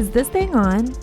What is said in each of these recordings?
Is this thing on?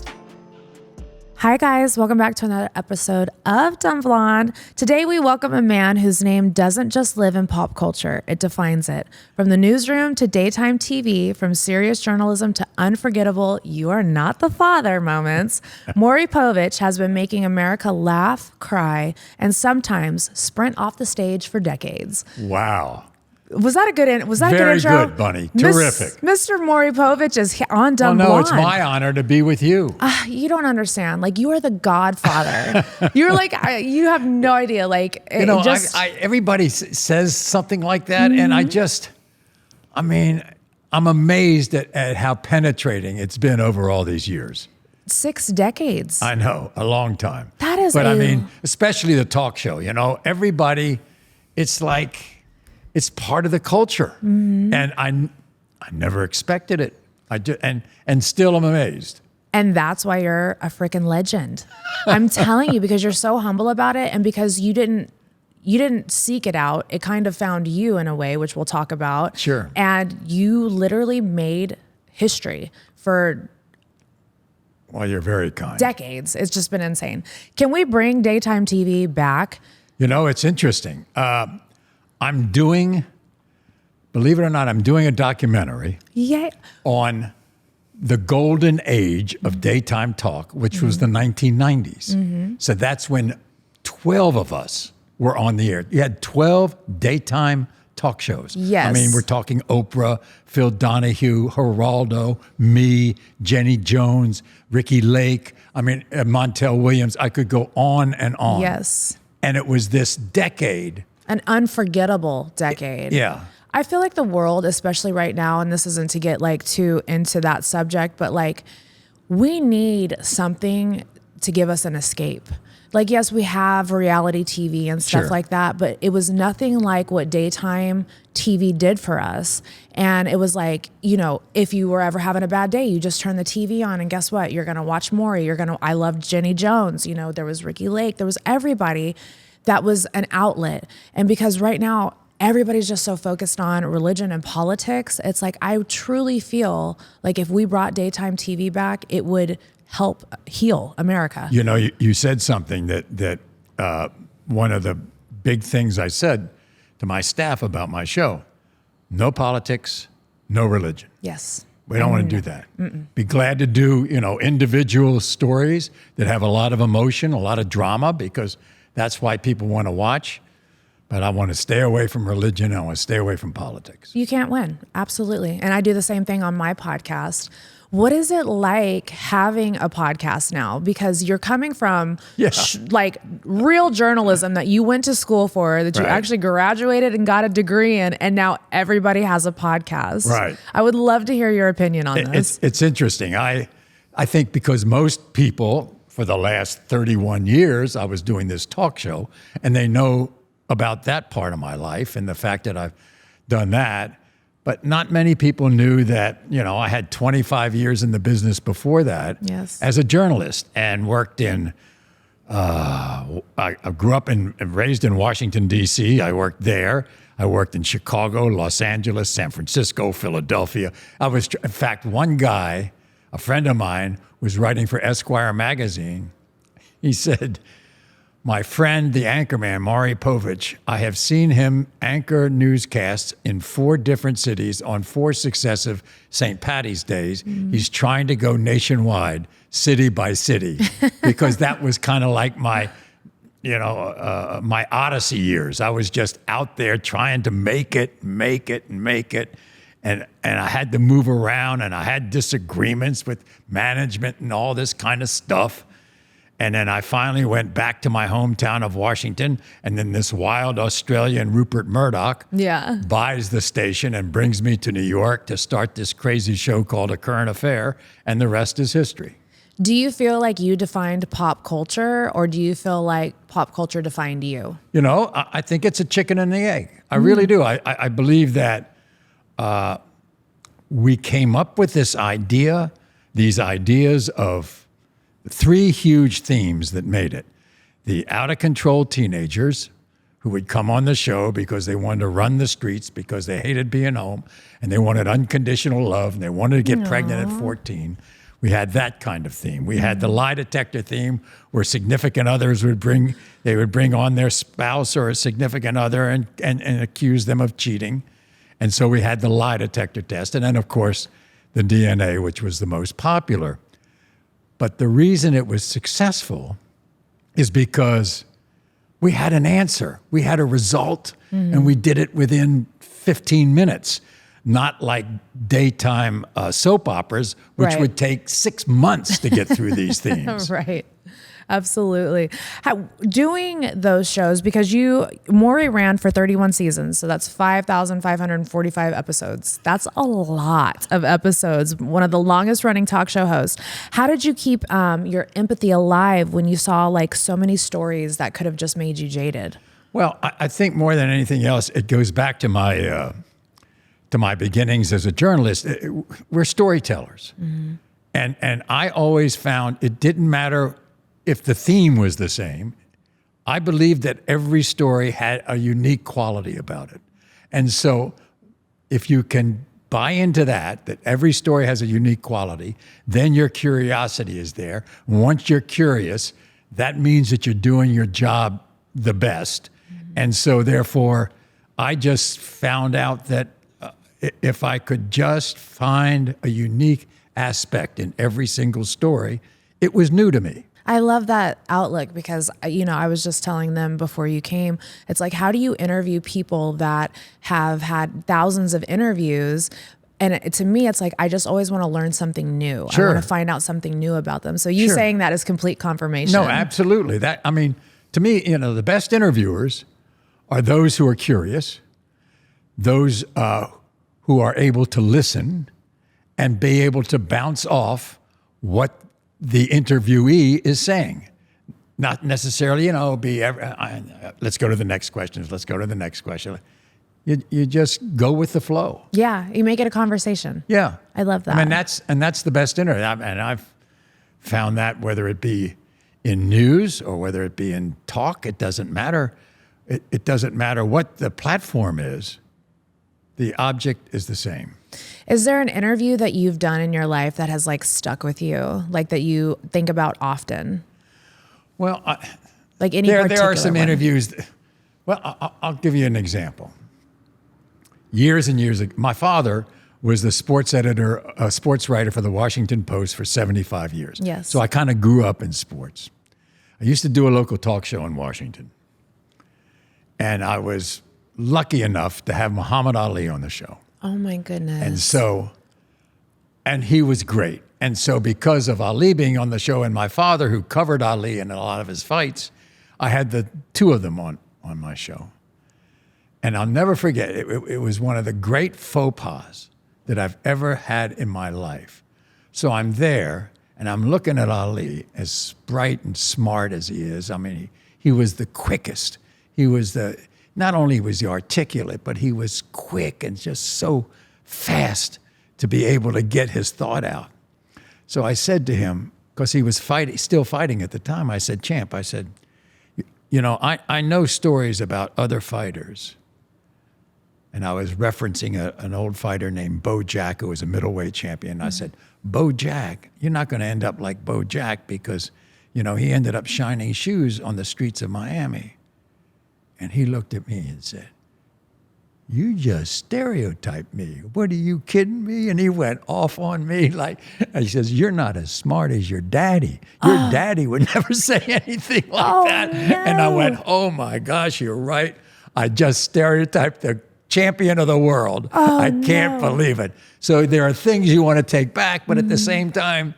Hi guys, welcome back to another episode of Dumb Blonde. Today we welcome a man whose name doesn't just live in pop culture, it defines it. From the newsroom to daytime TV, from serious journalism to unforgettable "you are not the father" moments, Maury Povich has been making America laugh, cry, and sometimes sprint off the stage for decades. Wow. Was that a good intro? Very good, Bunnie. Terrific. Mr. Maury Povich is on Dumb Blonde. No, it's my honor to be with you. You don't understand. Like, you are the godfather. You're like, you have no idea. Like, You know, everybody says something like that, and I'm amazed at how penetrating it's been over all these years. 6 decades. I know, a long time. That is But I mean, especially the talk show, you know, everybody, it's like, it's part of the culture. And I never expected it. And still I'm amazed. And that's why you're a freaking legend. I'm telling you, because you're so humble about it, and because you didn't seek it out. It kind of found you in a way, which we'll talk about. Sure. And you literally made history for Well, you're very kind. decades. It's just been insane. Can we bring daytime TV back? You know, it's interesting. Believe it or not, I'm doing a documentary on the golden age of daytime talk, which was the 1990s. So that's when 12 of us were on the air. You had 12 daytime talk shows. Yes. I mean, we're talking Oprah, Phil Donahue, Geraldo, me, Jenny Jones, Ricky Lake, Montel Williams. I could go on and on. Yes. And it was this decade. An unforgettable decade. Yeah. I feel like the world, especially right now, and this isn't to get like too into that subject, but like we need something to give us an escape. Like, yes, we have reality TV and stuff like that, but it was nothing like what daytime TV did for us. And it was like, you know, if you were ever having a bad day, you just turn the TV on and guess what? You're going to watch Maury. I loved Jenny Jones. You know, there was Ricky Lake. There was everybody that was an outlet. And because right now, everybody's just so focused on religion and politics, it's like I truly feel like if we brought daytime TV back, it would help heal America. You know, you said something that one of the big things I said to my staff about my show: no politics, no religion. Yes. We don't want to do that. Be glad to do, you know, individual stories that have a lot of emotion, a lot of drama, because that's why people want to watch. But I want to stay away from religion. I want to stay away from politics. You can't win. Absolutely. And I do the same thing on my podcast. What is it like having a podcast now? Because you're coming from like real journalism that you went to school for, that you actually graduated and got a degree in, and now everybody has a podcast. Right. I would love to hear your opinion on this. It's interesting. I think because most people, for the last 31 years, I was doing this talk show, and they know about that part of my life and the fact that I've done that. But not many people knew that, you know, I had 25 years in the business before that as a journalist, and worked in, I grew up and raised in Washington, D.C. I worked there. I worked in Chicago, Los Angeles, San Francisco, Philadelphia. In fact, one guy, a friend of mine, was writing for Esquire magazine. He said, "My friend, the anchorman, Maury Povich, I have seen him anchor newscasts in 4 different cities on 4 successive St. Patty's days. He's trying to go nationwide, city by city," because that was kind of like my, my Odyssey years. I was just out there trying to make it. And I had to move around, and I had disagreements with management and all this kind of stuff. And then I finally went back to my hometown of Washington, and then this wild Australian Rupert Murdoch buys the station and brings me to New York to start this crazy show called A Current Affair, and the rest is history. Do you feel like you defined pop culture, or do you feel like pop culture defined you? You know, I think it's a chicken and the egg. I really do. I believe that we came up with these ideas of 3 huge themes that made it. The out-of-control teenagers who would come on the show because they wanted to run the streets, because they hated being home, and they wanted unconditional love, and they wanted to get pregnant at 14. We had that kind of theme. We had the lie detector theme where significant others would bring on their spouse or a significant other and accuse them of cheating. And so we had the lie detector test. And then, of course, the DNA, which was the most popular. But the reason it was successful is because we had an answer. We had a result, and we did it within 15 minutes. Not like daytime soap operas, which Right. would take 6 months to get through these themes. Right. Absolutely. Doing those shows, because Maury ran for 31 seasons, so that's 5,545 episodes. That's a lot of episodes. One of the longest running talk show hosts. How did you keep your empathy alive when you saw like so many stories that could have just made you jaded? Well, I think more than anything else, it goes back to my beginnings as a journalist. We're storytellers. And I always found it didn't matter if the theme was the same. I believed that every story had a unique quality about it. And so if you can buy into that every story has a unique quality, then your curiosity is there. Once you're curious, that means that you're doing your job the best. And so therefore, I just found out that if I could just find a unique aspect in every single story, it was new to me. I love that outlook because, I was just telling them before you came, it's like, how do you interview people that have had thousands of interviews? And to me, it's like, I just always want to learn something new. Sure. I want to find out something new about them. So you saying that is complete confirmation. No, absolutely. To me, the best interviewers are those who are curious, those who are able to listen and be able to bounce off what the interviewee is saying. Not necessarily, let's go to the next question. Let's go to the next question. You just go with the flow. Yeah, you make it a conversation. Yeah. I love that. That's the best interview. And I've found that whether it be in news or whether it be in talk, it doesn't matter. It doesn't matter what the platform is. The object is the same. Is there an interview that you've done in your life that has like stuck with you, like that you think about often? Well, like any there particular are some one? interviews. I'll give you an example. Years and years ago, my father was the sports writer for the Washington Post for 75 years. Yes. So I kind of grew up in sports. I used to do a local talk show in Washington. And I was lucky enough to have Muhammad Ali on the show. Oh my goodness. And he was great. And so because of Ali being on the show and my father who covered Ali in a lot of his fights, I had the two of them on my show. And I'll never forget, it was one of the great faux pas that I've ever had in my life. So I'm there and I'm looking at Ali, as bright and smart as he is. I mean, he was the quickest. Not only was he articulate, but he was quick and just so fast to be able to get his thought out. So I said to him, because he was still fighting at the time, I said, Champ, I said, I know stories about other fighters. And I was referencing an old fighter named Bo Jack, who was a middleweight champion. I said, Bo Jack, you're not going to end up like Bo Jack because, he ended up shining shoes on the streets of Miami. And he looked at me and said, you just stereotyped me. What, are you kidding me? And he went off on me he says, you're not as smart as your daddy. Your daddy would never say anything like that. No. And I went, oh my gosh, you're right. I just stereotyped the champion of the world. I can't believe it. So there are things you want to take back, but at the same time,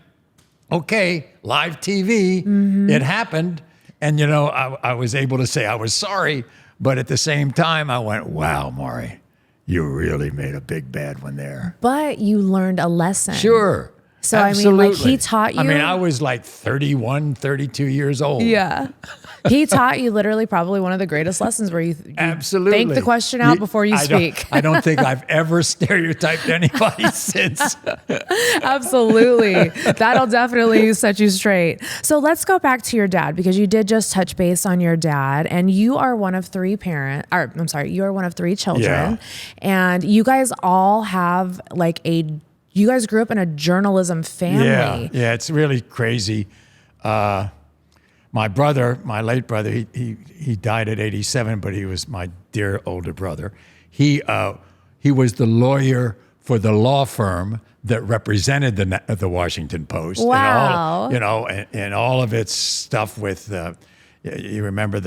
okay, live TV, it happened. And, I was able to say I was sorry, but at the same time, I went, wow, Maury, you really made a big bad one there. But you learned a lesson. Sure. So, absolutely. he taught you. I was like 31, 32 years old. Yeah. He taught you literally probably one of the greatest lessons where you absolutely think the question out before you speak. I don't think I've ever stereotyped anybody since. Absolutely. That'll definitely set you straight. So let's go back to your dad, because you did just touch base on your dad, and you are one of three you are one of three children. Yeah. And you guys all have like a you guys grew up in a journalism family. Yeah, it's really crazy. My brother, my late brother, he died at 87, but he was my dear older brother. He was the lawyer for the law firm that represented the Washington Post. Wow. And all, and all of its stuff with, you remember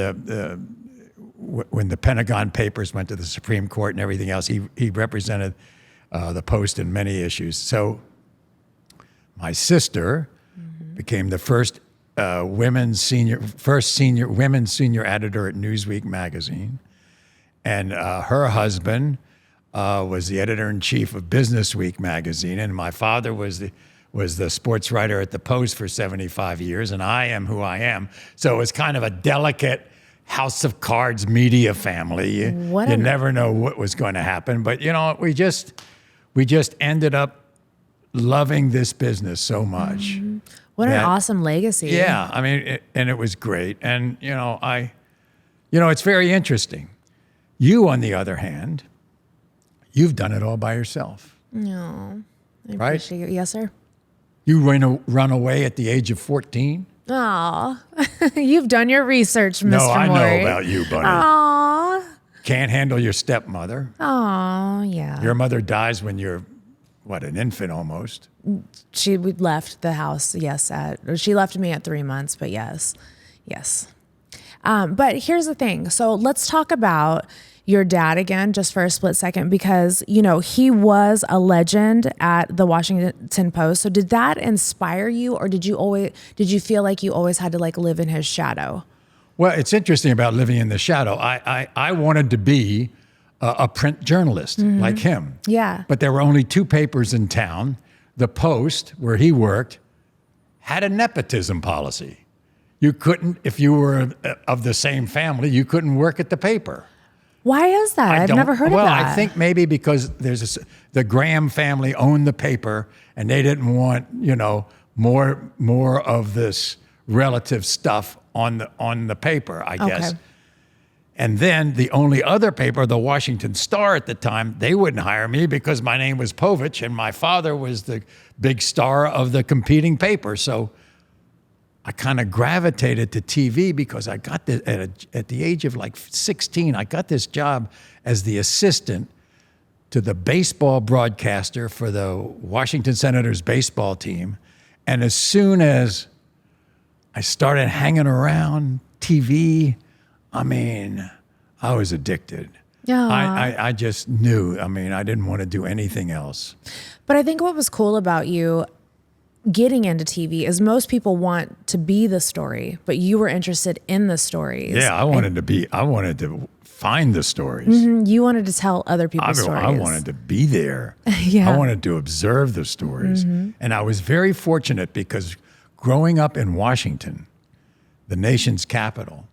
when the Pentagon Papers went to the Supreme Court and everything else, he represented the Post in many issues. So my sister became the first women's senior editor at Newsweek magazine, and her husband was the editor-in-chief of Businessweek magazine, and my father was the sports writer at the Post for 75 years, and I am who I am. So it was kind of a delicate house of cards media family. You never know what was going to happen, but we just ended up loving this business so much. What an awesome legacy. Yeah, I mean, and it was great. And, it's very interesting. You, on the other hand, you've done it all by yourself. No, I right? appreciate it. Yes, sir. You run away at the age of 14? Aw, you've done your research, Mr. No, I Maury. know about you, Bunnie. Aw. Can't handle your stepmother. Aw, yeah. Your mother dies when you're, an infant almost. We left the house, yes. She left me at 3 months, but yes. But here's the thing. So let's talk about your dad again, just for a split second, because, he was a legend at the Washington Post. So did that inspire you, or did you feel like you always had to live in his shadow? Well, it's interesting about living in the shadow. I wanted to be a print journalist like him. Yeah. But there were only 2 papers in town. The Post, where he worked, had a nepotism policy. You couldn't, if you were of the same family, you couldn't work at the paper. Why is that? I've never heard of that. Well, I think maybe because the Graham family owned the paper, and they didn't want, more of this relative stuff on the paper, I guess. And then the only other paper, the Washington Star at the time, they wouldn't hire me because my name was Povich, and my father was the big star of the competing paper. So I kind of gravitated to TV because I got this at the age of 16. I got this job as the assistant to the baseball broadcaster for the Washington Senators baseball team. And as soon as I started hanging around TV, I was addicted. Yeah. I just knew. I didn't want to do anything else. But I think what was cool about you getting into TV is most people want to be the story, but you were interested in the stories. Yeah, I wanted to find the stories. You wanted to tell other people's stories. I wanted to be there. Yeah. I wanted to observe the stories. And I was very fortunate because growing up in Washington, the nation's capital,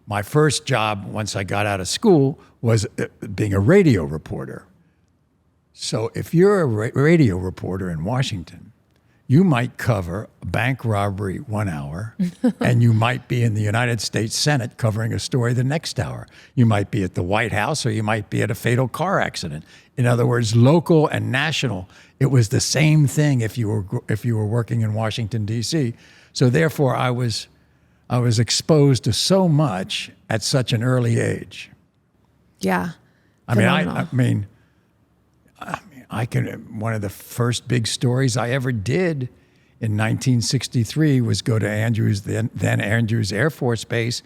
my first job once I got out of school was being a radio reporter. So if you're a radio reporter in Washington, you might cover a bank robbery 1 hour, and you might be in the United States Senate covering a story the next hour. You might be at the White House, or you might be at a fatal car accident. In other words, local and national, it was the same thing if you were working in Washington, D.C. So therefore, I was exposed to so much at such an early age. Yeah. One of the first big stories I ever did in 1963 was go to Andrews, then Andrews Air Force Base,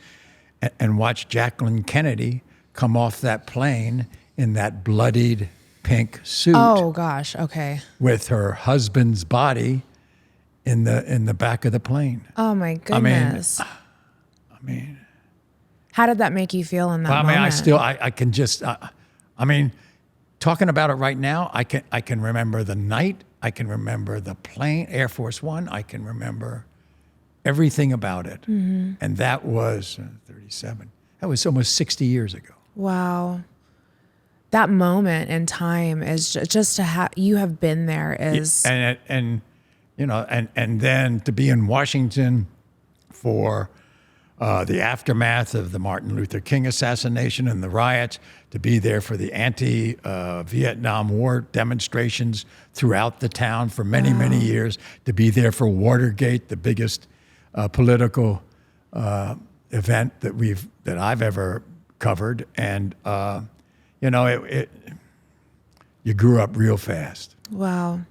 and watch Jacqueline Kennedy come off that plane in that bloodied pink suit. Oh gosh. Okay. With her husband's body in the back of the plane. Oh my goodness. How did that make you feel in that moment? Talking about it right now, I can remember the night. I can remember the plane, Air Force One. I can remember everything about it. And that was 37. That was almost 60 years ago. Wow. That moment in time is just to have, you have been there is. And then to be in Washington for the aftermath of the Martin Luther King assassination and the riots, to be there for the anti-Vietnam War demonstrations throughout the town for many, many years, to be there for Watergate, the biggest political event that I've ever covered. And, you grew up real fast. Wow.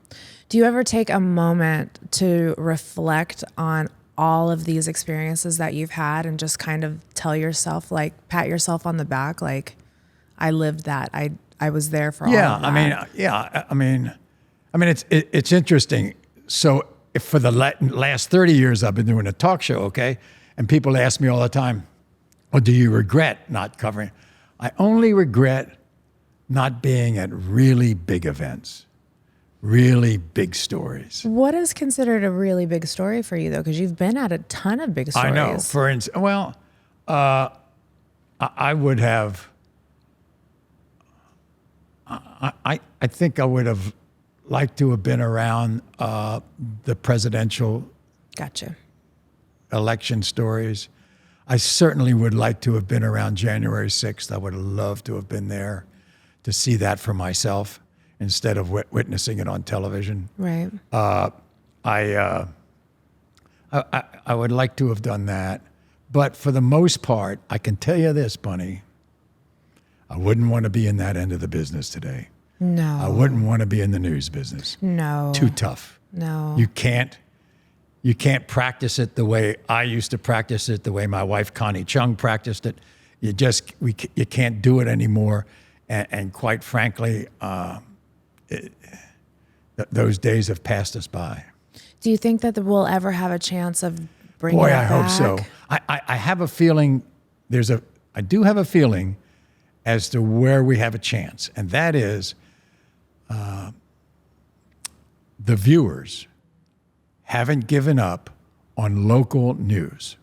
Do you ever take a moment to reflect on all of these experiences that you've had and just kind of tell yourself, like, pat yourself on the back, like, I lived that. I was there for all of that. I mean, it's interesting. So if for the last 30 years I've been doing a talk show, okay, and people ask me all the time, well, do you regret not covering? I only regret not being at really big events. Really big stories. What is considered a really big story for you, though? Because you've been at a ton of big stories. I know. For instance, well, I would have. I think I would have liked to have been around the presidential Gotcha. election stories. I certainly would like to have been around January 6th. I would have loved to have been there to see that for myself, instead of witnessing it on television. Right. I would like to have done that. But for the most part, I can tell you this, Bunnie, I wouldn't want to be in that end of the business today. No. I wouldn't want to be in the news business. No. Too tough. No. You can't practice it the way I used to practice it, the way my wife Connie Chung practiced it. You can't do it anymore. And quite frankly, those days have passed us by. Do you think that we'll ever have a chance of bringing it back? Boy, I hope so. I have a feeling I do have a feeling as to where we have a chance, and that is the viewers haven't given up on local news.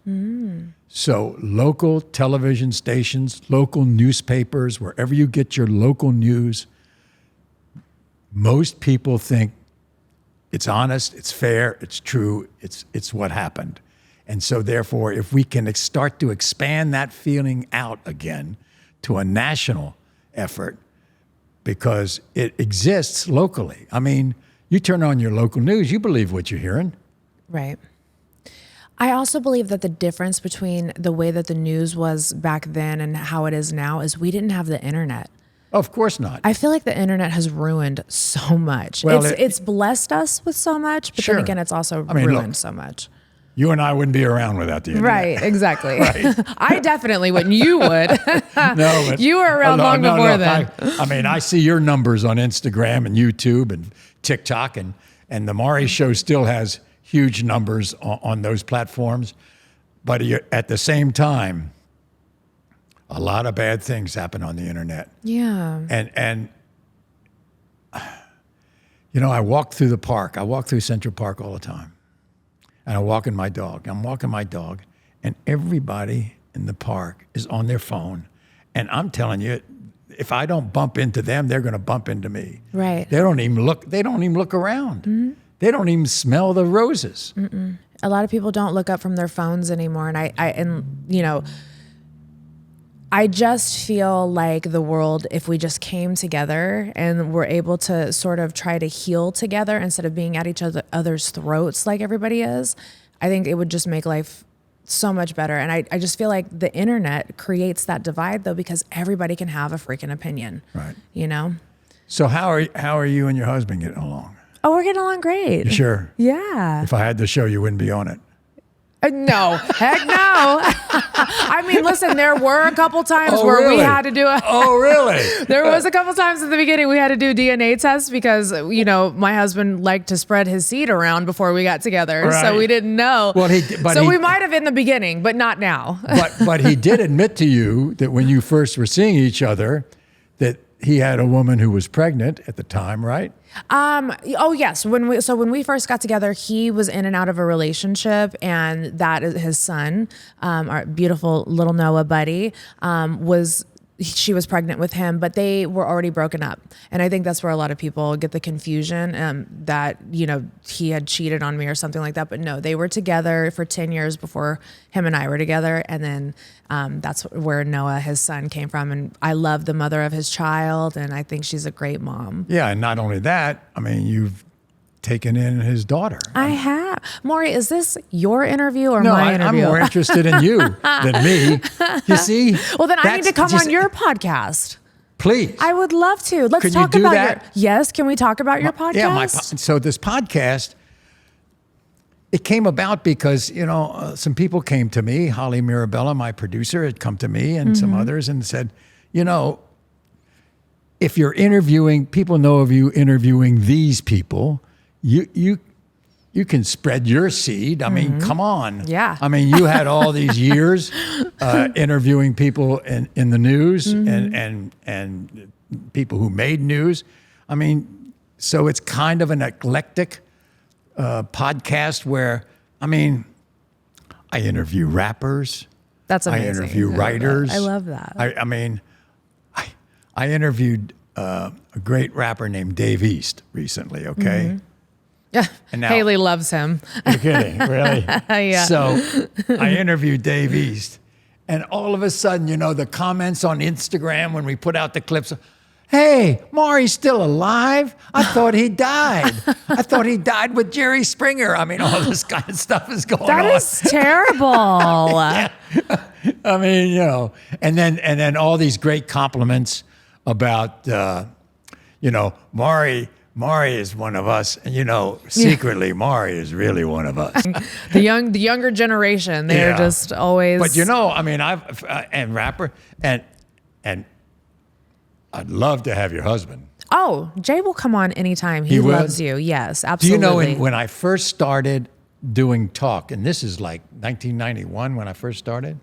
So local television stations, local newspapers, wherever you get your local news, most people think it's honest, it's fair, it's true, it's what happened. And so therefore, if we can start to expand that feeling out again to a national effort, because it exists locally. I mean, you turn on your local news, you believe what you're hearing. Right. I also believe that the difference between the way that the news was back then and how it is now is we didn't have the internet. Of course not. I feel like the internet has ruined so much. Well, it's blessed us with so much, but Sure. then again, it's also ruined so much. You and I wouldn't be around without the internet. Right, exactly. Right. I definitely wouldn't. You would. No, but You were around long before then. I mean, I see your numbers on Instagram and YouTube and TikTok, and the Maury Show still has huge numbers on those platforms. But at the same time, a lot of bad things happen on the internet. Yeah. And I walk through the park. I walk through Central Park all the time. And I'm walking my dog, and everybody in the park is on their phone. And I'm telling you, if I don't bump into them, they're going to bump into me. Right. They don't even look around. Mm-hmm. They don't even smell the roses. Mm-mm. A lot of people don't look up from their phones anymore. And I just feel like the world, if we just came together and were able to sort of try to heal together instead of being at each other's throats like everybody is, I think it would just make life so much better. And I just feel like the internet creates that divide, though, because everybody can have a freaking opinion. Right. So how are you and your husband getting along? Oh, we're getting along great. You sure? Yeah. If I had the show, you wouldn't be on it. No, heck no. I mean, listen, there were a couple times where really? we had to do a... Oh, really? There was a couple times at the beginning we had to do DNA tests because, my husband liked to spread his seed around before we got together. Right. So we didn't know. Well, we might have in the beginning, but not now. But he did admit to you that when you first were seeing each other, that he had a woman who was pregnant at the time, right? Oh yes. When we first got together, he was in and out of a relationship, and that is his son, our beautiful little Noah buddy, was she was pregnant with him, but they were already broken up. And I think that's where a lot of people get the confusion that, you know, he had cheated on me or something like that. But no, they were together for 10 years before him and I were together. And then that's where Noah, his son, came from. And I love the mother of his child. And I think she's a great mom. Yeah. And not only that, I mean, you've taken in his daughter. I have. Maury, is this your interview or my interview? I'm more interested in you than me. You see? Well, then I need to come on your podcast. Please. I would love to. Let's talk about your. Yes, can we talk about your podcast? Yeah, so this podcast, it came about because, you know, some people came to me. Holly Mirabella, my producer, had come to me and some others and said, you know, if you're interviewing, people know of you interviewing these people, you can spread your seed. I mean, come on. Yeah. I mean, you had all these years interviewing people in the news and people who made news. I mean, so it's kind of an eclectic podcast where, I mean, I interview rappers. That's amazing. I interview writers. I love that. I mean, I interviewed a great rapper named Dave East recently, okay? Yeah, And now, Haley loves him. You're kidding, really? Yeah. So I interviewed Dave East, and all of a sudden, you know, the comments on Instagram when we put out the clips, hey, Maury's still alive? I thought he died. I thought he died with Jerry Springer. I mean, all this kind of stuff is going on. That is terrible. I mean, you know, and then all these great compliments about, you know, Maury is one of us, and you know, secretly, Maury is really one of us. The younger generation, they're just always. But you know, I mean, and rapper, and I'd love to have your husband. Oh, Jay will come on anytime. He loves you. Yes, absolutely. Do you know when I first started doing talk, and this is like 1991 when I first started,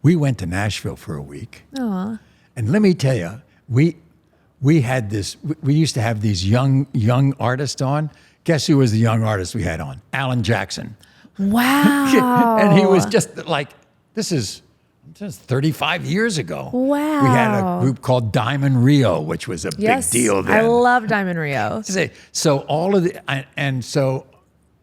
we went to Nashville for a week. Aw. And let me tell you, we had this. We used to have these young artists on. Guess who was the young artist we had on? Alan Jackson. Wow. And he was just like, this is just 35 years ago. Wow. We had a group called Diamond Rio, which was a big deal then. I love Diamond Rio. So all of and so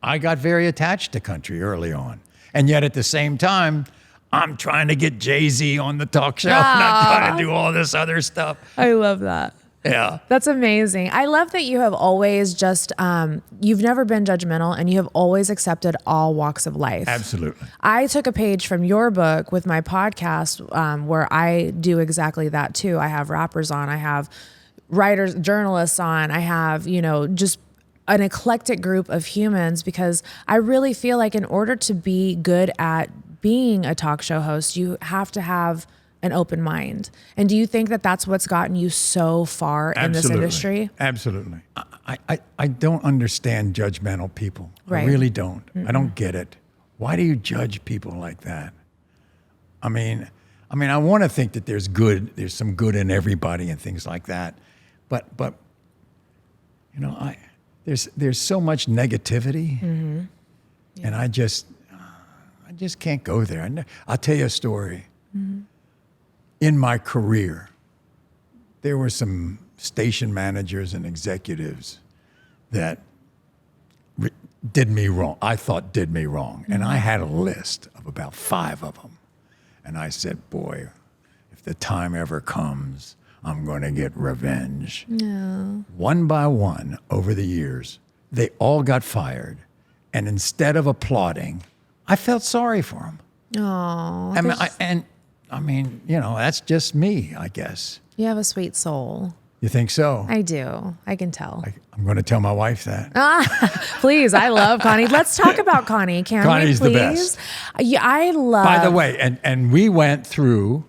I got very attached to country early on, and yet at the same time, I'm trying to get Jay-Z on the talk show. And I'm trying to do all this other stuff. I love that. Yeah. That's amazing. I love that you have always just, you've never been judgmental and you have always accepted all walks of life. Absolutely. I took a page from your book with my podcast where I do exactly that too. I have rappers on, I have writers, journalists on, I have, you know, just an eclectic group of humans, because I really feel like in order to be good at being a talk show host, you have to have an open mind. And do you think that that's what's gotten you so far in this industry? Absolutely. I don't understand judgmental people. Right. I really don't. I don't get it. Why do you judge people like that? I mean, I want to think that there's some good in everybody and things like that. But you know, there's so much negativity, and I just can't go there. I'll tell you a story. In my career, there were some station managers and executives that did me wrong. I thought did me wrong. And I had a list of about 5 of them. And I said, boy, if the time ever comes, I'm going to get revenge. No. One by one, over the years, they all got fired. And instead of applauding, I felt sorry for them. Oh, I mean, you know, that's just me, I guess. you have a sweet soul. You think so? I do. I can tell. I'm going to tell my wife that. Please, I love Connie. Let's talk about Connie, can Connie's we, the please? best. Yeah, I love. By the way, and we went through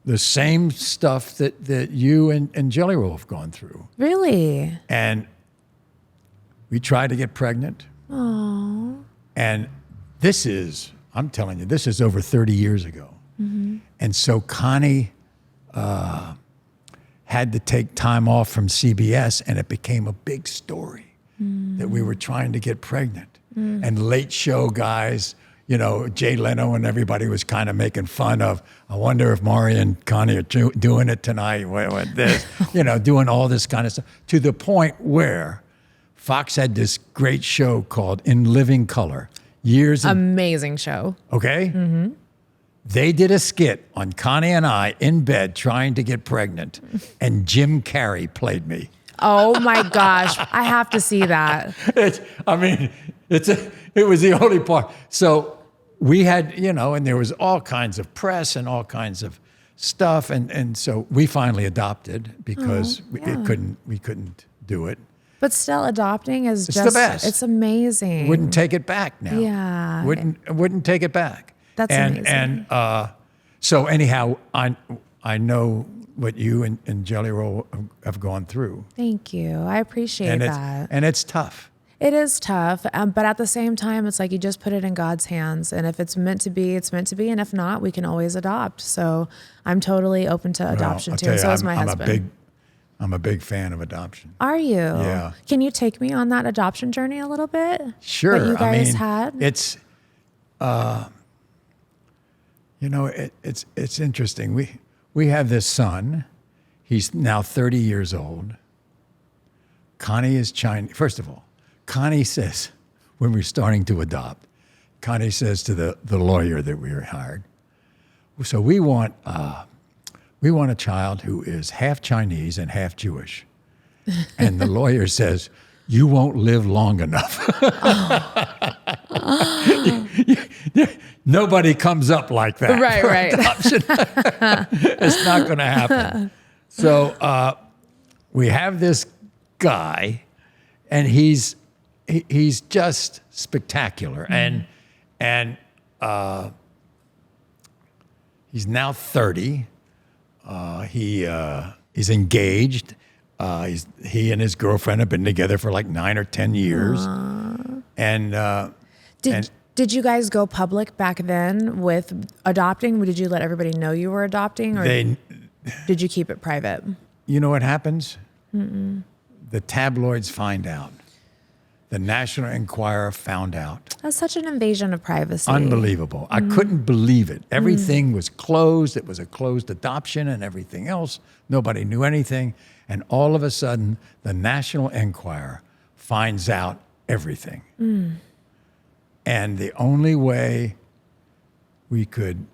the same stuff that you and Jelly Roll have gone through. Really? And we tried to get pregnant. Oh. And this is, I'm telling you, this is over 30 years ago. And so Connie had to take time off from CBS, and it became a big story that we were trying to get pregnant. And late show guys, Jay Leno and everybody was kind of making fun of, I wonder if Maury and Connie are doing it tonight, what this, doing all this kind of stuff, to the point where Fox had this great show called In Living Color. Amazing show. Okay? Mm-hmm. They did a skit on Connie and I in bed trying to get pregnant, and Jim Carrey played me. Oh my gosh, I have to see that. It was the only part. So we had, and there was all kinds of press and all kinds of stuff, and so we finally adopted because we couldn't do it. But still, adopting is the best. It's amazing. Wouldn't take it back now. Yeah. Wouldn't take it back. That's amazing. And so anyhow, I know what you and Jelly Roll have gone through. Thank you. I appreciate that. And it's tough. It is tough, but at the same time, it's like you just put it in God's hands. And if it's meant to be, it's meant to be. And if not, we can always adopt. So I'm totally open to adoption too. And so is my husband. I'm a big fan of adoption. Are you? Yeah. Can you take me on that adoption journey a little bit? Sure. What you guys had? It's, it's interesting. We have this son. He's now 30 years old. Connie is Chinese. First of all, Connie says, when we're starting to adopt, Connie says to the lawyer that we hired, so we want a child who is half Chinese and half Jewish. And the lawyer says, you won't live long enough. Nobody comes up like that. Right. Adoption. It's not going to happen. So we have this guy, and he's just spectacular. Mm. And he's now 30. He's engaged. He and his girlfriend have been together for like 9 or 10 years. And did you guys go public back then with adopting? Did you let everybody know you were adopting, or did you keep it private? You know what happens? Mm-mm. The tabloids find out. The National Enquirer found out. That's such an invasion of privacy. Unbelievable. I couldn't believe it. Everything was closed. It was a closed adoption and everything else. Nobody knew anything. And all of a sudden, the National Enquirer finds out everything. Mm. And the only way we could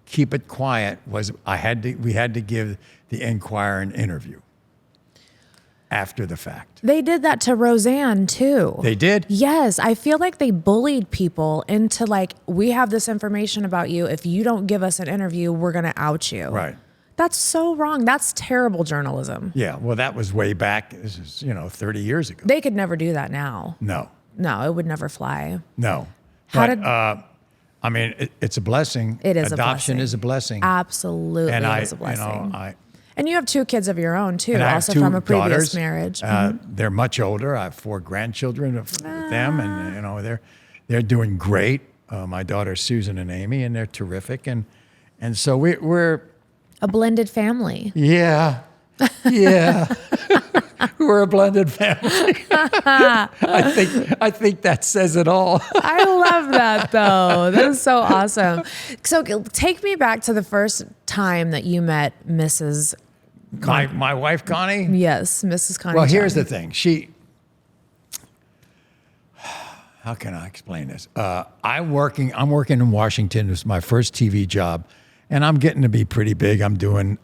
keep it quiet was we had to give the Enquirer an interview after the fact. They did that to Roseanne too. They did? Yes. I feel like they bullied people into like, we have this information about you. If you don't give us an interview, we're going to out you. Right. That's so wrong. That's terrible journalism. Yeah. Well, that was way back. This is, 30 years ago. They could never do that now. No. No, it would never fly. No. It's a blessing. It is Adoption is a blessing. Absolutely, it is a blessing. And you have 2 kids of your own too, also from a previous daughters. Marriage. They're much older. I have 4 grandchildren of them, and they're doing great. My daughters Susan and Amy, and they're terrific. And so we're a blended family. Yeah. We're a blended family. I think that says it all. I love that though. That is so awesome. So take me back to the first time that you met Mrs. My wife, Connie? Yes, Mrs. Connie Well, Chung. here's the thing. How can I explain this? I'm working in Washington. It was my first TV job. And I'm getting to be pretty big. I'm doing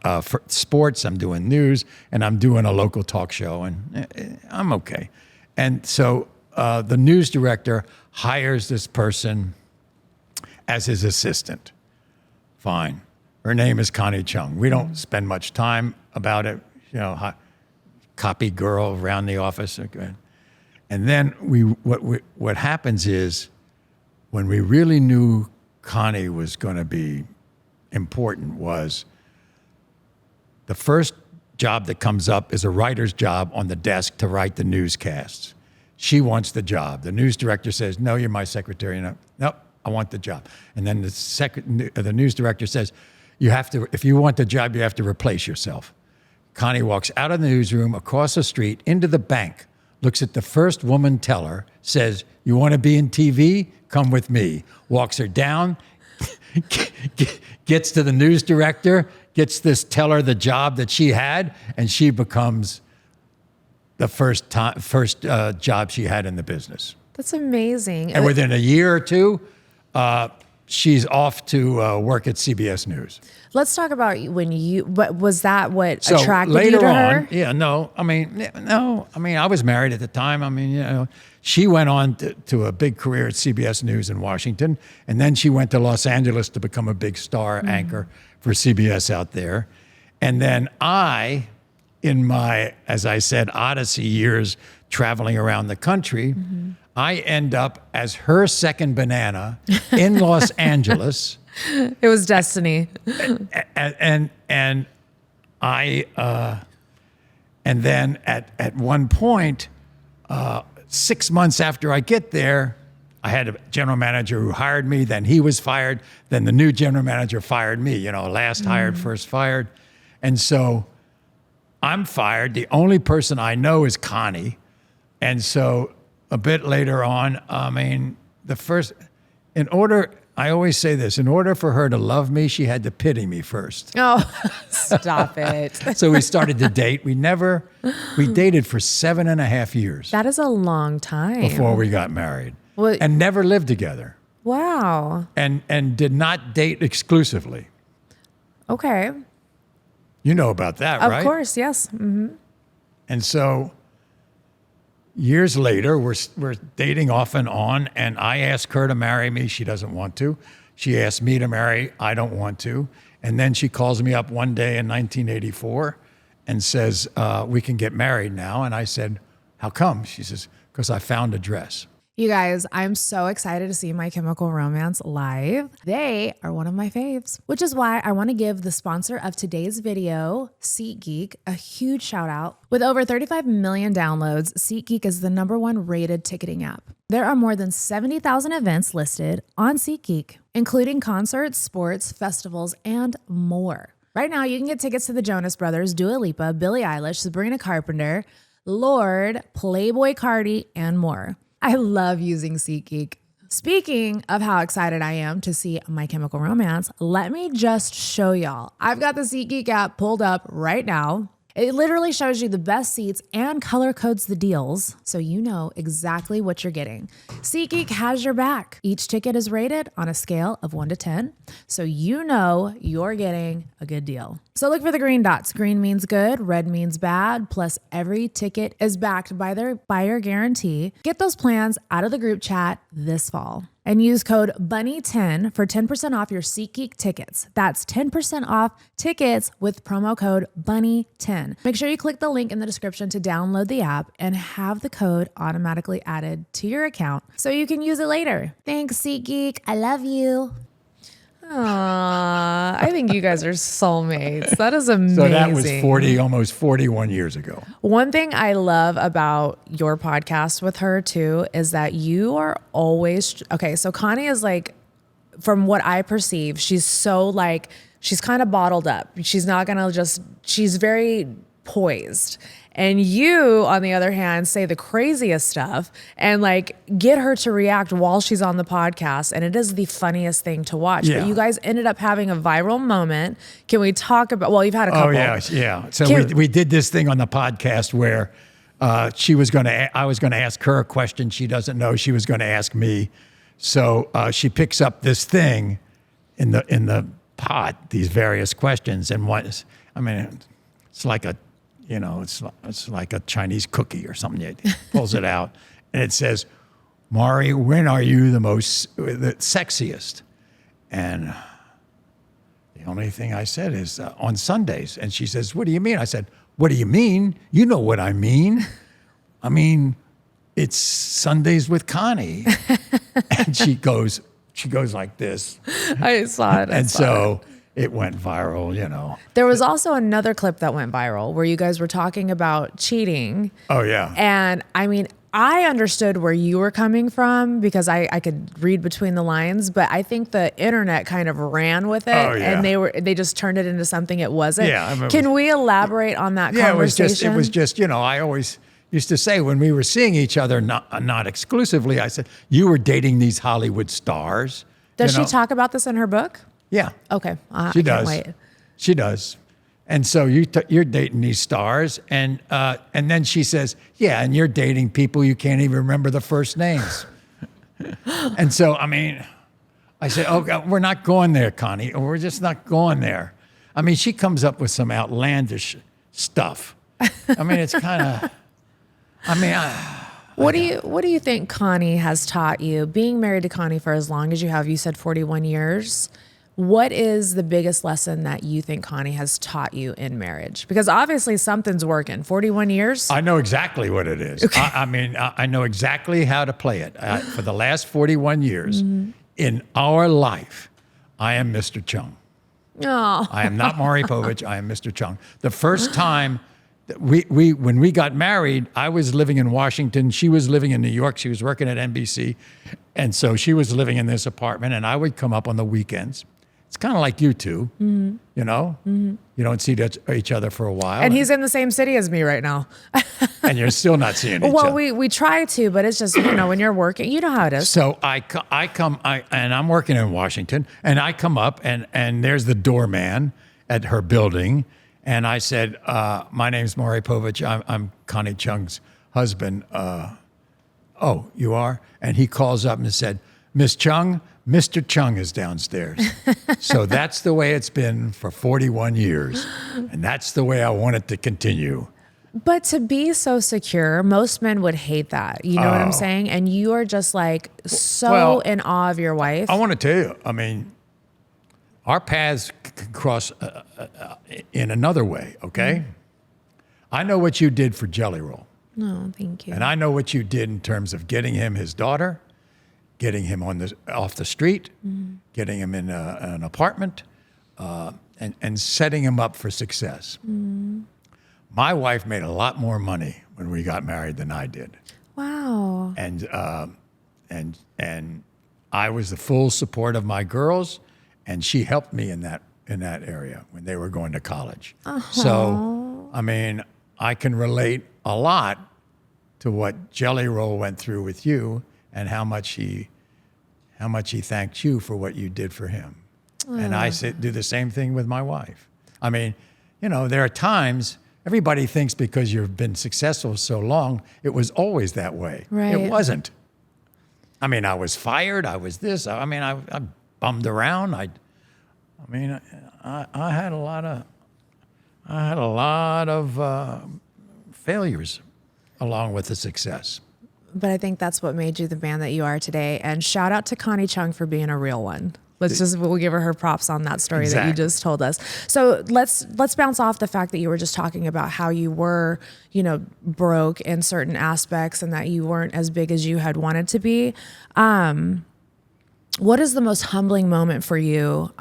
sports, I'm doing news, and I'm doing a local talk show, and I'm okay. And so the news director hires this person as his assistant. Fine. Her name is Connie Chung. We don't spend much time about it, copy girl around the office. And then what happens is, when we really knew Connie was going to be important, was the first job that comes up is a writer's job on the desk to write the newscasts. She wants the job. The news director says, no, you're my secretary. Nope, I want the job. And then the news director says, if you want the job, you have to replace yourself. Connie walks out of the newsroom, across the street, into the bank looks at the first woman teller, says, "You want to be in TV? Come with me." Walks her down, gets to the news director, gets this teller the job that she had, and she becomes the first job she had in the business. That's amazing. And within a year or two, she's off to work at CBS News. Let's talk about when you. What was that? What So attracted later you to on, her? yeah, no. I mean, I was married at the time. I mean, she went on to a big career at CBS News in Washington, and then she went to Los Angeles to become a big star anchor for CBS out there. And then I, in my, as I said, odyssey years traveling around the country, I end up as her second banana in Los Angeles. It was destiny. And then at one point, 6 months after I get there, I had a general manager who hired me. Then he was fired. Then the new general manager fired me. Last hired, first fired. And so I'm fired. The only person I know is Connie. And so a bit later on, I always say this, in order for her to love me, she had to pity me first. Oh, stop it. So we started to date. We dated for 7.5 years That is a long time. before we got married. Well- and never lived together. Wow. And did not date exclusively. Okay. You know about that, right? Of course, yes. Mm-hmm. And so years later, we're dating off and on, and I ask her to marry me. She doesn't want to. She asks me to marry. I don't want to. And then she calls me up one day in 1984 and says, we can get married now. And I said, how come? She says, because I found a dress. You guys, I'm so excited to see My Chemical Romance live. They are one of my faves, which is why I want to give the sponsor of today's video, SeatGeek, a huge shout out. With over 35 million downloads, SeatGeek is the #1 rated ticketing app. There are more than 70,000 events listed on SeatGeek, including concerts, sports, festivals, and more. Right now, you can get tickets to the Jonas Brothers, Dua Lipa, Billie Eilish, Sabrina Carpenter, Lorde, Playboy Cardi, and more. I love using SeatGeek. Speaking of how excited I am to see My Chemical Romance, let me just show y'all. I've got the SeatGeek app pulled up right now. It literally shows you the best seats and color codes the deals, so you know exactly what you're getting. SeatGeek has your back. Each ticket is rated on a scale of 1 to 10, so you know you're getting a good deal. So look for the green dots. Green means good, red means bad, plus every ticket is backed by their buyer guarantee. Get those plans out of the group chat this fall. And use code BUNNIE10 for 10% off your SeatGeek tickets. That's 10% off tickets with promo code BUNNIE10. Make sure you click the link in the description to download the app and have the code automatically added to your account so you can use it later. Thanks, SeatGeek. I love you. Aww, I think you guys are soulmates. That is amazing. So that was almost 41 years ago. One thing I love about your podcast with her too is that you are always, okay, so Connie is like, from what I perceive, she's so like, she's kind of bottled up. She's not gonna she's very poised. And you, on the other hand, say the craziest stuff and like get her to react while she's on the podcast. And it is the funniest thing to watch. Yeah. But you guys ended up having a viral moment. Can we talk about, well, you've had a couple. Oh, yeah. So we did this thing on the podcast where I was going to ask her a question she doesn't know. She was going to ask me. So she picks up this thing in the pot, these various questions. And it's like a, it's like a Chinese cookie or something. It pulls it out, and it says, "Maury, when are you the sexiest?" And the only thing I said is on Sundays. And she says, "What do you mean?" I said, "What do you mean? You know what I mean. I mean, it's Sundays with Connie." And she goes like this. I saw it. It went viral, There was also another clip that went viral where you guys were talking about cheating. Oh, yeah. And I mean, I understood where you were coming from because I could read between the lines, but I think the internet kind of ran with it. Oh, yeah. And they just turned it into something it wasn't. Yeah. Can we elaborate on that Yeah, conversation? it was just, I always, used to say when we were seeing each other, not exclusively, I said, you were dating these Hollywood stars. Does you she know? talk about this in her book? Yeah. Okay. She I does. can't wait. She does. And so you're dating these stars. And then she says, yeah, and you're dating people you can't even remember the first names. And so, I mean, I said, oh, God, we're not going there, Connie. We're just not going there. I mean, she comes up with some outlandish stuff. I mean, it's kind of, I mean, what do you think Connie has taught you? Being married to Connie for as long as you have, you said 41 years. What is the biggest lesson that you think Connie has taught you in marriage? Because obviously something's working. 41 years? I know exactly what it is. Okay. I mean, I know exactly how to play it. For the last 41 years in our life, I am Mr. Chung. Oh. I am not Maury Povich. I am Mr. Chung. The first time that when we got married, I was living in Washington. She was living in New York. She was working at NBC. And so she was living in this apartment, and I would come up on the weekends. It's kind of like you two, you know? You don't see each other for a while. And he's in the same city as me right now. And you're still not seeing each other. Well, we try to, but it's just, you know, when you're working, you know how it is. So and I'm working in Washington, and I come up, and there's the doorman at her building, and I said, my name's Maury Povich. I'm Connie Chung's husband. Oh, you are? And he calls up and said, Miss Chung, Mr. Chung is downstairs. So that's the way it's been for 41 years, and that's the way I want it to continue. But to be so secure, most men would hate that. You know what I'm saying? And you are just like so in awe of your wife. I want to tell you, I mean, our paths can cross in another way, okay? I know what you did for Jelly Roll. No, thank you. And I know what you did in terms of getting him his daughter, getting him off the street, getting him in an apartment, and setting him up for success. My wife made a lot more money when we got married than I did. Wow. And I was the full support of my girls, and she helped me in that area when they were going to college. So, I mean, I can relate a lot to what Jelly Roll went through with you, and how much he thanked you for what you did for him. And I do the same thing with my wife. I mean, you know, there are times everybody thinks because you've been successful so long, it was always that way. Right. It wasn't. I mean, I was fired. I was this. I mean, I bummed around. I had a lot of failures along with the success. But I think that's what made you the man that you are today. And shout out to Connie Chung for being a real one. We'll give her props on that story that you just told us. So let's bounce off the fact that you were just talking about how you were, you know, broke in certain aspects and that you weren't as big as you had wanted to be. What is the most humbling moment for you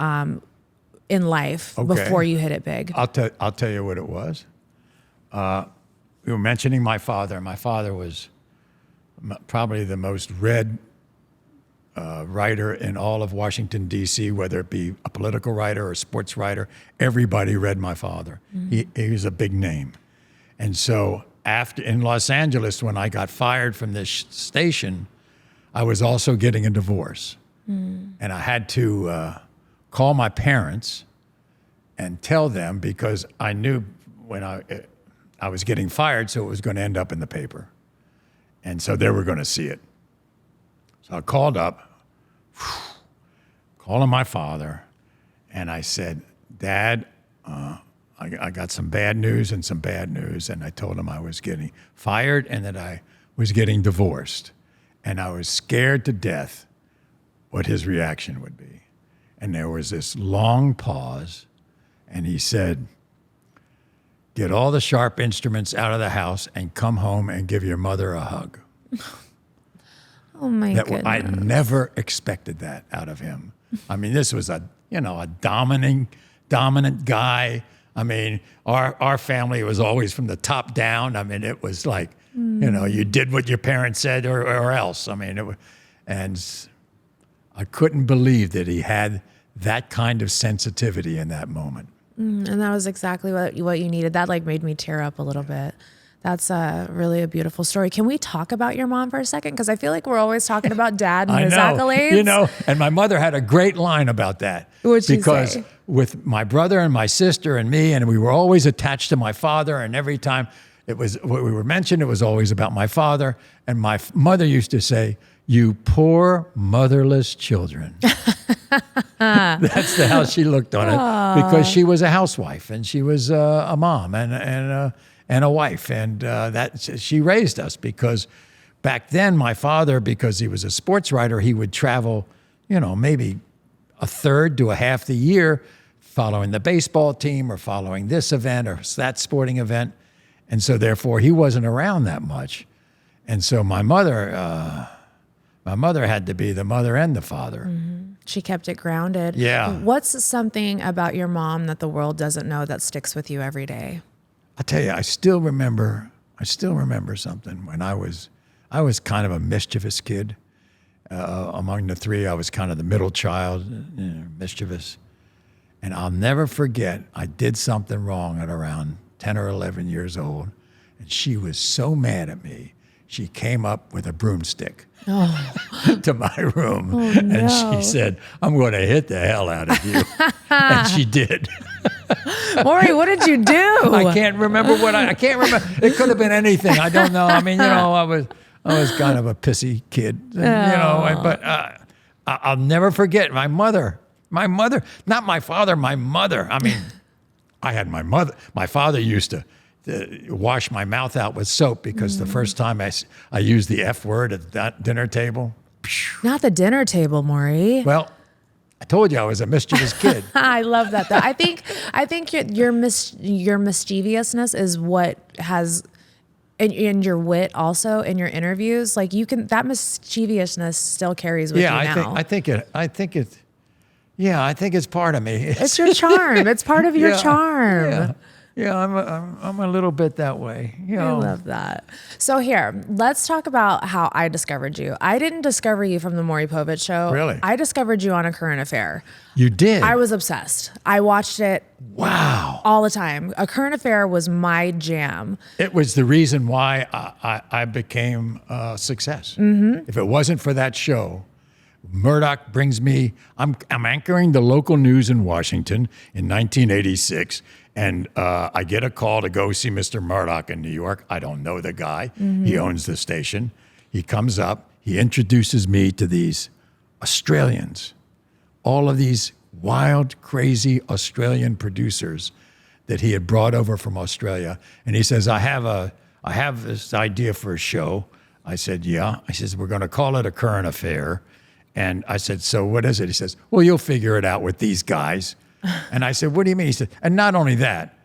in life before you hit it big? I'll tell you what it was. We were mentioning my father. My father was probably the most read writer in all of Washington, D.C., whether it be a political writer or a sports writer. Everybody read my father. He was a big name. And so in Los Angeles, when I got fired from this station, I was also getting a divorce. And I had to call my parents and tell them, because I knew when I was getting fired, so it was going to end up in the paper. And so they were going to see it. So I called up, calling my father, and I said, Dad, I got some bad news and some bad news. And I told him I was getting fired and that I was getting divorced. And I was scared to death what his reaction would be. And there was this long pause, and he said, get all the sharp instruments out of the house and come home and give your mother a hug. Oh my goodness. I never expected that out of him. I mean, this was a dominant guy. I mean, our family was always from the top down. I mean, it was like, you did what your parents said or else. I mean, and I couldn't believe that he had that kind of sensitivity in that moment. And that was exactly what you needed. That like made me tear up a little bit. That's really a beautiful story. Can we talk about your mom for a second? Because I feel like we're always talking about dad and his accolades. You know, and my mother had a great line about that. What'd she because say? with my brother and my sister and me, and we were always attached to my father, and every time it was what we were mentioned, it was always about my father. And my mother used to say, "You poor motherless children." That's how she looked on it, because she was a housewife and she was a mom and a wife, and that she raised us. Because back then, my father, because he was a sports writer, he would travel, maybe a third to a half the year, following the baseball team or following this event or that sporting event, and so therefore he wasn't around that much, and so my mother had to be the mother and the father. Mm-hmm. She kept it grounded. Yeah. What's something about your mom that the world doesn't know that sticks with you every day? I tell you, I still remember something when I was kind of a mischievous kid. Among the three, I was kind of the middle child, mischievous. And I'll never forget, I did something wrong at around 10 or 11 years old. And she was so mad at me, she came up with a broomstick to my room. And she said, "I'm going to hit the hell out of you." And she did. Maury, what did you do? I can't remember I can't remember. It could have been anything. I don't know. I mean, I was kind of a pissy kid, but I'll never forget my mother, not my father, my mother. I mean, I had my mother. My father used to wash my mouth out with soap because the first time I used the F word at that dinner table. Not the dinner table, Maury. Well, I told you I was a mischievous kid. I love that though. I think your mischievousness is what has, and your wit also in your interviews. Like that mischievousness still carries with you now. I think it's part of me. It's your charm. It's part of your charm. Yeah, I'm a little bit that way. I love that. So here, let's talk about how I discovered you. I didn't discover you from the Maury Povich show. Really? I discovered you on A Current Affair. You did? I was obsessed. I watched it all the time. A Current Affair was my jam. It was the reason why I became a success. Mm-hmm. If it wasn't for that show, Murdoch brings me, I'm anchoring the local news in Washington in 1986, and I get a call to go see Mr. Murdoch in New York. I don't know the guy. Mm-hmm. He owns the station. He comes up. He introduces me to these Australians, all of these wild, crazy Australian producers that he had brought over from Australia. And he says, I have this idea for a show. I said, yeah. He says, we're going to call it A Current Affair. And I said, so what is it? He says, well, you'll figure it out with these guys. And I said, what do you mean? He said, and not only that,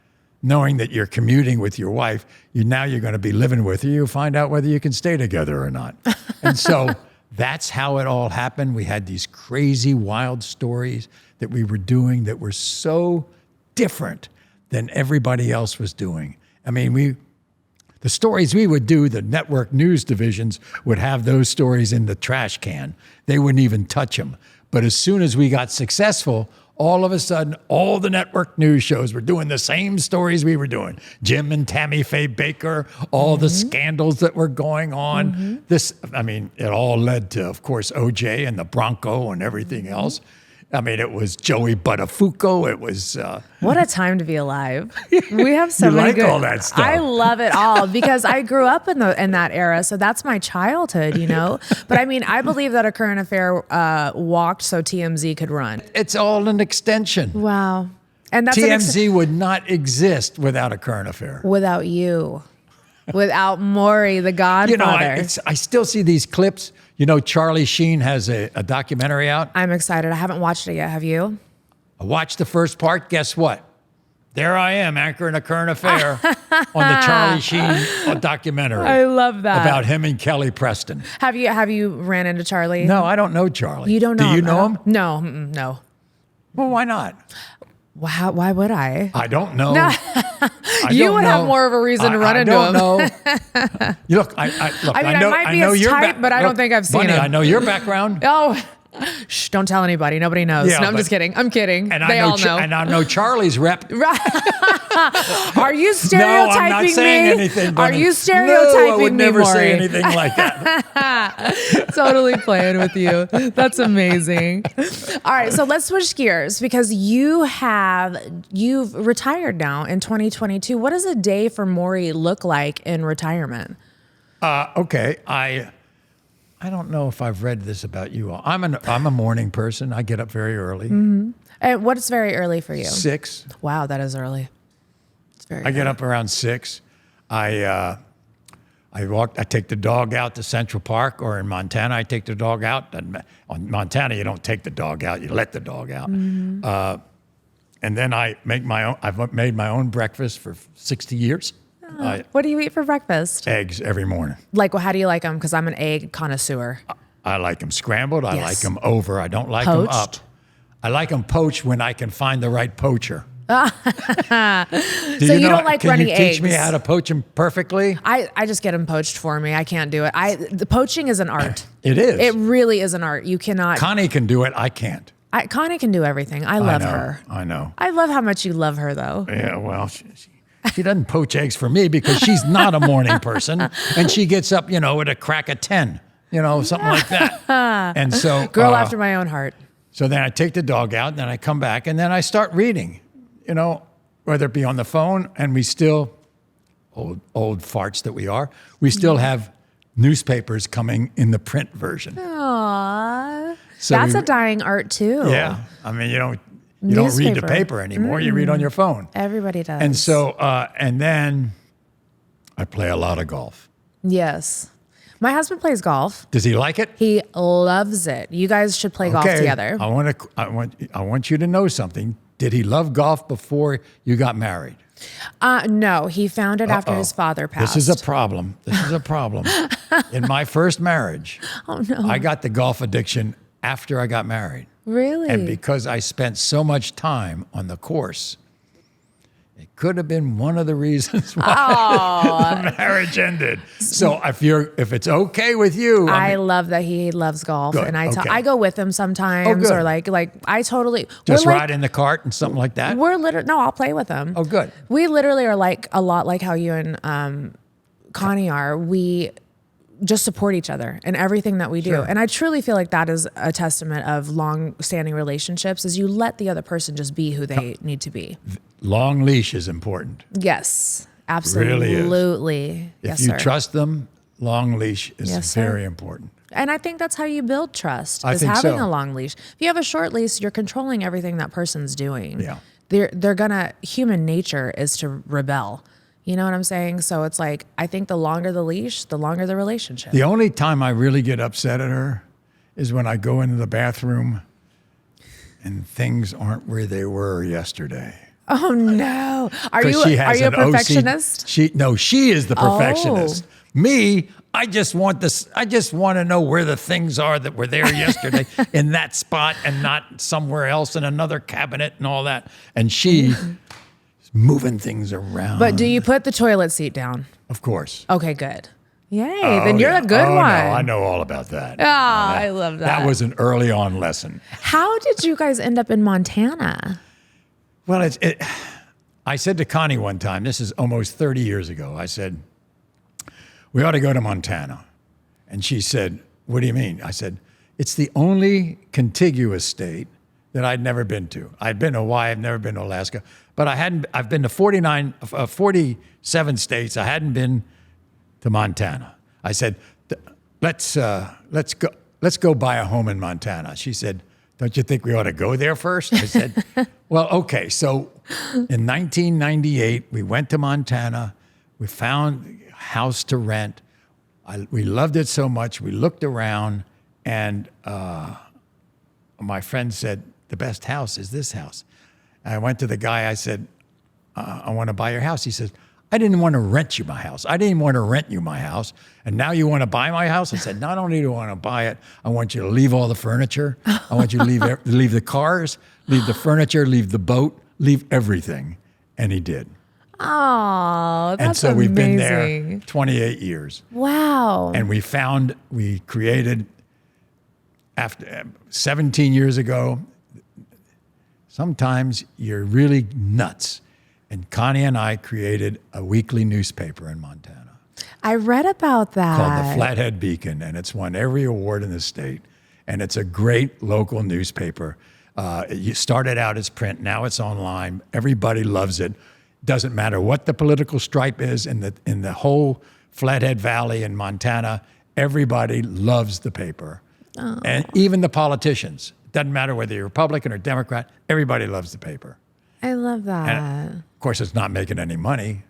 knowing that you're commuting with your wife, now you're going to be living with her, you'll find out whether you can stay together or not. And so that's how it all happened. We had these crazy, wild stories that we were doing that were so different than everybody else was doing. I mean, the stories we would do, the network news divisions would have those stories in the trash can. They wouldn't even touch them. But as soon as we got successful, all of a sudden, all the network news shows were doing the same stories we were doing. Jim and Tammy Faye Baker, all the scandals that were going on. It all led to, of course, OJ and the Bronco and everything else. I mean, it was Joey Buttafuoco. It was... what a time to be alive. We have so many good... all that stuff. I love it all because I grew up in that era, so that's my childhood, But I mean, I believe that A Current Affair walked so TMZ could run. It's all an extension. Wow. And that's TMZ would not exist without A Current Affair. Without you. Without Maury, the Godfather. I still see these clips. Charlie Sheen has a documentary out. I'm excited. I haven't watched it yet. Have you? I watched the first part. Guess what? There I am anchoring A Current Affair on the Charlie Sheen documentary. I love that. About him and Kelly Preston. Have you ran into Charlie? No, I don't know Charlie. You don't know him? Do you know him? No. No. Well, why not? Why would I? I don't know. No. You would have more of a reason to run into him. I don't know. Look, I might be his type, but I don't think I've seen Bunnie, him. I know your background. Oh, Shh, don't tell anybody. Nobody knows. Yeah, no, I'm just kidding. I'm kidding. And They all know. And I know Charlie's rep. Are you stereotyping No, I'm not saying anything. Are Bunnie. you stereotyping No, I would me, never say Maury? anything like that. Totally playing with you. That's amazing. All right, so let's switch gears because you've retired now in 2022. What does a day for Maury look like in retirement? Okay, I don't know if I've read this about you all. I'm a morning person. I get up very early. Mm-hmm. And what's very early for you? 6. Wow, that is early. It's very. I get up around 6. I take the dog out to Central Park, or in Montana, I take the dog out. And on Montana, you don't take the dog out; you let the dog out. Mm-hmm. And then I make my own. I've made my own breakfast for 60 years. What do you eat for breakfast? Eggs every morning. Like, well, how do you like them? Because I'm an egg connoisseur. I like them scrambled. I Yes. like them over. I don't like Poached? them up. I like them poached when I can find the right poacher. So you don't like runny eggs? Can you teach me how to poach them perfectly? I just get them poached for me. I can't do it. The poaching is an art. It is. It really is an art. You cannot. Connie can do it. I can't. Connie can do everything. I love know, her. I know. I love how much you love her, though. Yeah, well, she doesn't poach eggs for me because she's not a morning person, and she gets up, at a crack of 10, something like that. And so, Girl after my own heart. So then I take the dog out, and then I come back, and then I start reading, whether it be on the phone, and we still, old farts that we are, we still have newspapers coming in the print version. Aww. So That's a dying art, too. Yeah. I mean, you don't read the paper anymore. You read on your phone. Everybody does. And so, and then I play a lot of golf. Yes. My husband plays golf. Does he like it? He loves it. You guys should play golf together. I want you to know something. Did he love golf before you got married? No, he found it after his father passed. This is a problem. In my first marriage, I got the golf addiction after I got married. Really? And because I spent so much time on the course, it could have been one of the reasons why the marriage ended. So if it's okay with you, I love that he loves golf, Good, and okay. I go with him sometimes, good. or like I totally just ride in the cart and something like that. No, I'll play with him. Oh, good. We literally are like a lot like how you and Connie are. We just support each other in everything that we do. Sure. And I truly feel like that is a testament of long-standing relationships, is you let the other person just be who they need to be. Long leash is important. Yes, Really absolutely. is. Yes, If you sir. trust them, long leash is Yes, sir. very important. And I think that's how you build trust, I is think having so. a long leash. If you have a short leash, you're controlling everything that person's doing. Yeah. Human nature is to rebel. You know what I'm saying? So it's like, I think the longer the leash, the longer the relationship. The only time I really get upset at her is when I go into the bathroom and things aren't where they were yesterday. Oh no! Are 'Cause you she has a an OCD perfectionist? She is the perfectionist. Oh. Me, I just want to know where the things are that were there yesterday in that spot and not somewhere else in another cabinet and all that. And she is moving things around. But do you put the toilet seat down? Of course. Okay, good. Yay! Then you're a good one. No, I know all about that. I love that. That was an early on lesson. How did you guys end up in Montana? Well, I said to Connie one time, this is almost 30 years ago, I said, we ought to go to Montana. And she said, what do you mean? I said, it's the only contiguous state that I'd never been to. I'd been to Hawaii, I've never been to Alaska, but I've been to 47 states. I hadn't been to Montana. I said, let's go buy a home in Montana. She said, don't you think we ought to go there first? I said, well, okay. So in 1998, we went to Montana. We found a house to rent. We loved it so much. We looked around, and my friend said, the best house is this house. And I went to the guy. I said, I want to buy your house. He said, I didn't want to rent you my house. I didn't want to rent you my house. And now you want to buy my house? I said, not only do I want to buy it, I want you to leave all the furniture. I want you to leave the cars, leave the furniture, leave the boat, leave everything. And he did. Oh, that's And so amazing. we've been there 28 years. Wow. And we created after 17 years ago, sometimes you're really nuts. And Connie and I created a weekly newspaper in Montana I read about that. called the Flathead Beacon, and it's won every award in the state. And it's a great local newspaper. It started out as print, now it's online. Everybody loves it. Doesn't matter what the political stripe is in the whole Flathead Valley in Montana. Everybody loves the paper, and even the politicians. Doesn't matter whether you're Republican or Democrat. Everybody loves the paper. I love that. And of course, it's not making any money,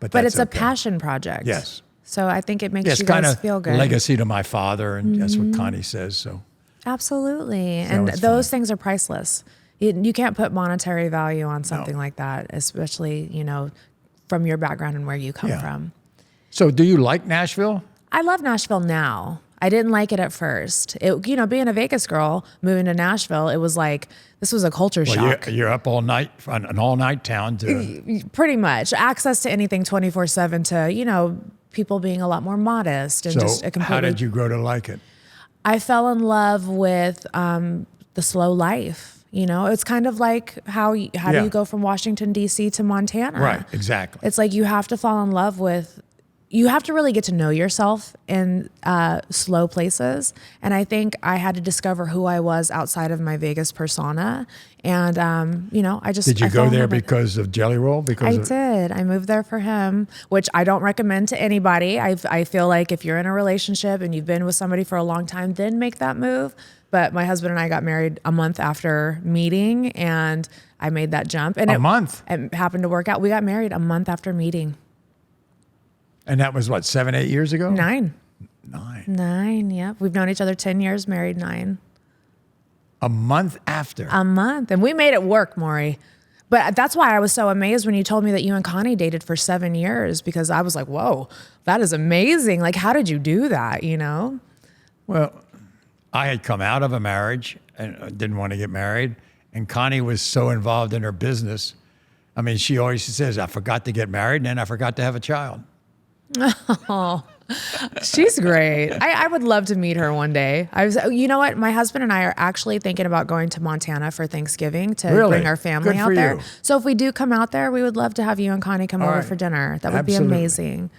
but it's a passion project. Yes. So I think it makes Yes, you kind guys of feel good. legacy to my father, and that's what Connie says. So Absolutely. And it's those fun. things are priceless. You can't put monetary value on something like that, especially, from your background and where you come from. So do you like Nashville? I love Nashville now. I didn't like it at first. Being a Vegas girl, moving to Nashville, it was like, this was a culture shock. You're up all night, an all-night town to... Pretty much. Access to anything 24/7 to, people being a lot more modest. And just a completely... how did you grow to like it? I fell in love with the slow life. It's kind of like how do you go from Washington, D.C. to Montana? Right, exactly. It's like you have to fall in love with, you have to really get to know yourself in slow places. And I think I had to discover who I was outside of my Vegas persona. And, I just... Did you I go fell in there love with it. because of Jelly Roll? I did. I moved there for him, which I don't recommend to anybody. I feel like if you're in a relationship and you've been with somebody for a long time, then make that move. But my husband and I got married a month after meeting, and I made that jump. And A month? It happened to work out. We got married a month after meeting. And that was what, 7, 8 years ago? 9. 9. Yep. We've known each other 10 years, married 9. A month after. A month. And we made it work, Maury. But that's why I was so amazed when you told me that you and Connie dated for 7 years, because I was like, whoa, that is amazing. Like, how did you do that, Well, I had come out of a marriage and didn't want to get married. And Connie was so involved in her business. I mean, she always says, I forgot to get married, and then I forgot to have a child. Oh, she's great. I would love to meet her one day. You know what? My husband and I are actually thinking about going to Montana for Thanksgiving to bring our family out there. You. So if we do come out there, we would love to have you and Connie come over for dinner. That would be amazing.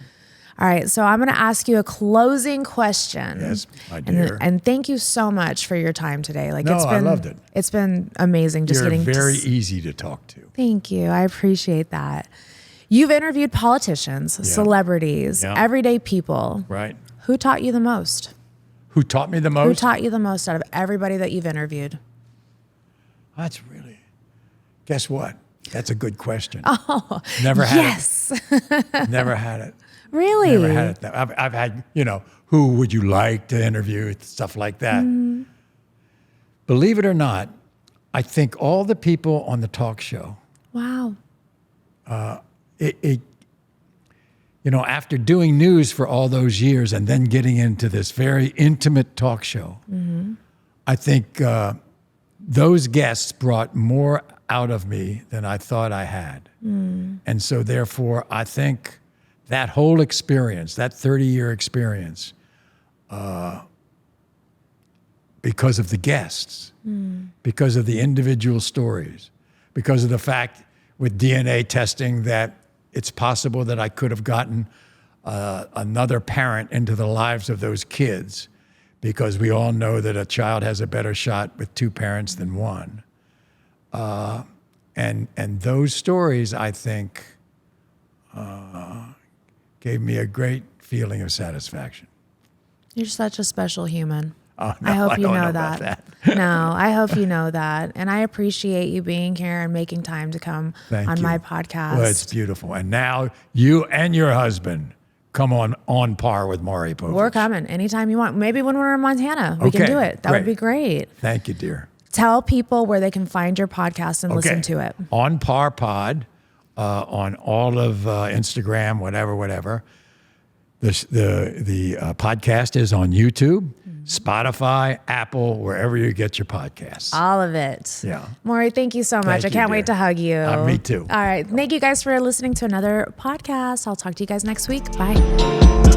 All right, so I'm going to ask you a closing question. Yes, my dear. And thank you so much for your time today. I loved it. It's been amazing just You're getting very easy to talk to. Thank you. I appreciate that. You've interviewed politicians, celebrities, everyday people. Right. Who taught you the most? Who taught me the most? Who taught you the most out of everybody that you've interviewed? Guess what? That's a good question. Oh, Never had it. Never had it. Really? Never had it. I've had, who would you like to interview, stuff like that. Mm. Believe it or not, I think all the people on the talk show, Wow. After doing news for all those years and then getting into this very intimate talk show, I think those guests brought more out of me than I thought I had. And so therefore, I think that whole experience, that 30-year experience, because of the guests, because of the individual stories, because of the fact with DNA testing that it's possible that I could have gotten another parent into the lives of those kids, because we all know that a child has a better shot with 2 parents than 1. And those stories, I think, gave me a great feeling of satisfaction. You're such a special human. Oh, no, I hope you don't know about that. No, I hope you know that. And I appreciate you being here and making time to come on my podcast. Well, it's beautiful. And now you and your husband come on par with Maury Povich. We're coming anytime you want. Maybe when we're in Montana, we can do it. That would be great. Thank you, dear. Tell people where they can find your podcast and listen to it. On Par Pod, on all of Instagram, whatever. The podcast is on YouTube, Spotify, Apple, wherever you get your podcasts. All of it. Yeah. Maury, thank you so much. Thank I you, can't dear. wait to hug you. Me too. All right. Thank you guys for listening to another podcast. I'll talk to you guys next week. Bye.